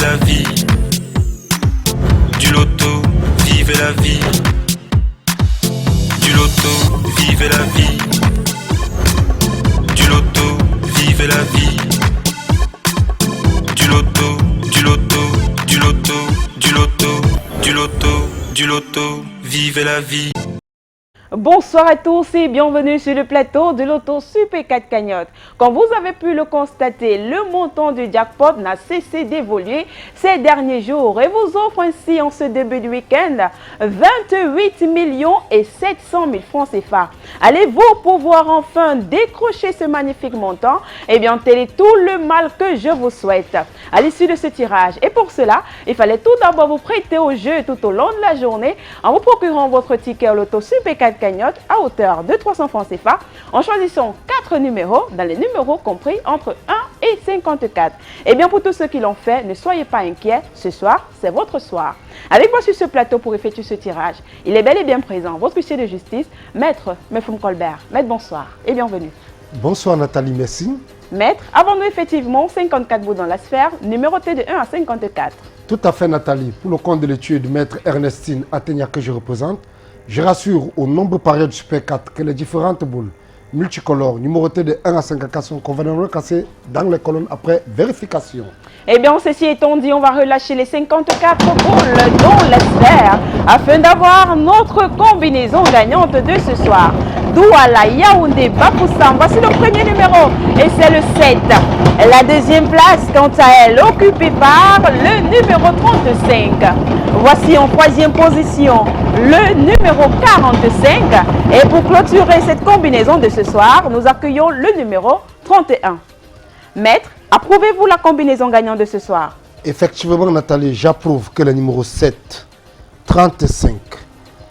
la vie. Du loto, vivez la vie. Du loto, vivez la vie. Du loto, vivez la vie. Du loto, du loto, du loto, du loto, du loto, du loto, vivez la vie. Bonsoir à tous et bienvenue sur le plateau de Loto Super 4 Cagnotte. Comme vous avez pu le constater, le montant du jackpot n'a cessé d'évoluer ces derniers jours et vous offre ainsi en ce début de week-end 28 millions et 700 000 francs CFA. Allez-vous pouvoir enfin décrocher ce magnifique montant? Eh bien, tel est tout le mal que je vous souhaite à l'issue de ce tirage. Et pour cela, il fallait tout d'abord vous prêter au jeu tout au long de la journée en vous procurant votre ticket Loto Super 4 Cagnotte à hauteur de 300 francs CFA en choisissant 4 numéros dans les numéros compris entre 1 et 54. Et bien pour tous ceux qui l'ont fait, ne soyez pas inquiets, ce soir c'est votre soir. Avec moi sur ce plateau pour effectuer ce tirage, il est bel et bien présent, votre huissier de justice, Maître Mefum Colbert. Maître, bonsoir et bienvenue. Bonsoir Nathalie, merci. Maître, avons-nous effectivement 54 bouts dans la sphère, numérotés de 1 à 54? Tout à fait Nathalie, pour le compte de l'étude Maître Ernestine Athénia que je représente, je rassure aux nombreux parieurs du Super 4 que les différentes boules multicolores numérotées de 1 à 54 sont convenablement cassées dans les colonnes après vérification. Eh bien, ceci étant dit, on va relâcher les 54 boules dans la sphère afin d'avoir notre combinaison gagnante de ce soir. Douala Yaoundé Bafoussam, voici le premier numéro et c'est le 7. La deuxième place, quant à elle, occupée par le numéro 35. Voici en troisième position le numéro 45. Et pour clôturer cette combinaison de ce soir, nous accueillons le numéro 31. Maître, approuvez-vous la combinaison gagnante de ce soir? Effectivement Nathalie, j'approuve que les numéros 7, 35,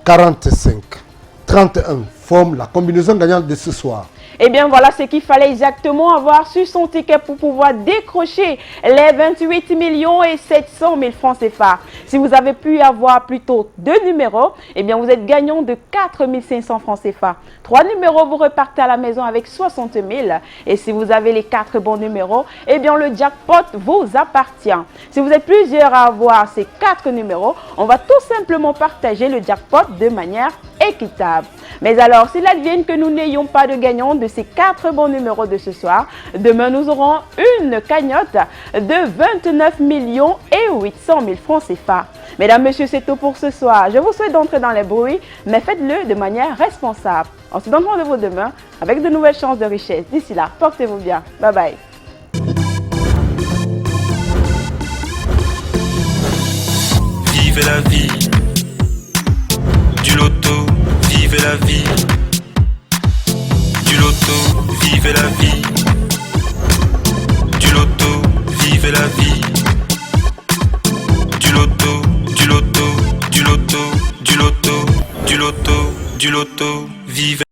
45, 31 forment la combinaison gagnante de ce soir. Eh bien voilà ce qu'il fallait exactement avoir sur son ticket pour pouvoir décrocher les 28 millions et 700 000 francs CFA. Si vous avez pu avoir plutôt 2 numéros, eh bien vous êtes gagnant de 4 500 francs CFA. 3 numéros, vous repartez à la maison avec 60 000. Et si vous avez les 4 bons numéros, eh bien le jackpot vous appartient. Si vous êtes plusieurs à avoir ces 4 numéros, on va tout simplement partager le jackpot de manière équitable. Mais alors, s'il advienne que nous n'ayons pas de gagnant de ces 4 bons numéros de ce soir, demain nous aurons une cagnotte de 29 millions et 800 000 francs CFA. Mesdames, messieurs, c'est tout pour ce soir. Je vous souhaite d'entrer dans les bruits, mais faites-le de manière responsable. On se donne rendez-vous demain avec de nouvelles chances de richesse. D'ici là, portez-vous bien. Bye bye. Vivez la vie. Du loto, vivez la vie. Du loto, vivez la vie. Du loto, vivez la vie. Du loto, du loto, du loto, du loto, du loto, du loto, vivez.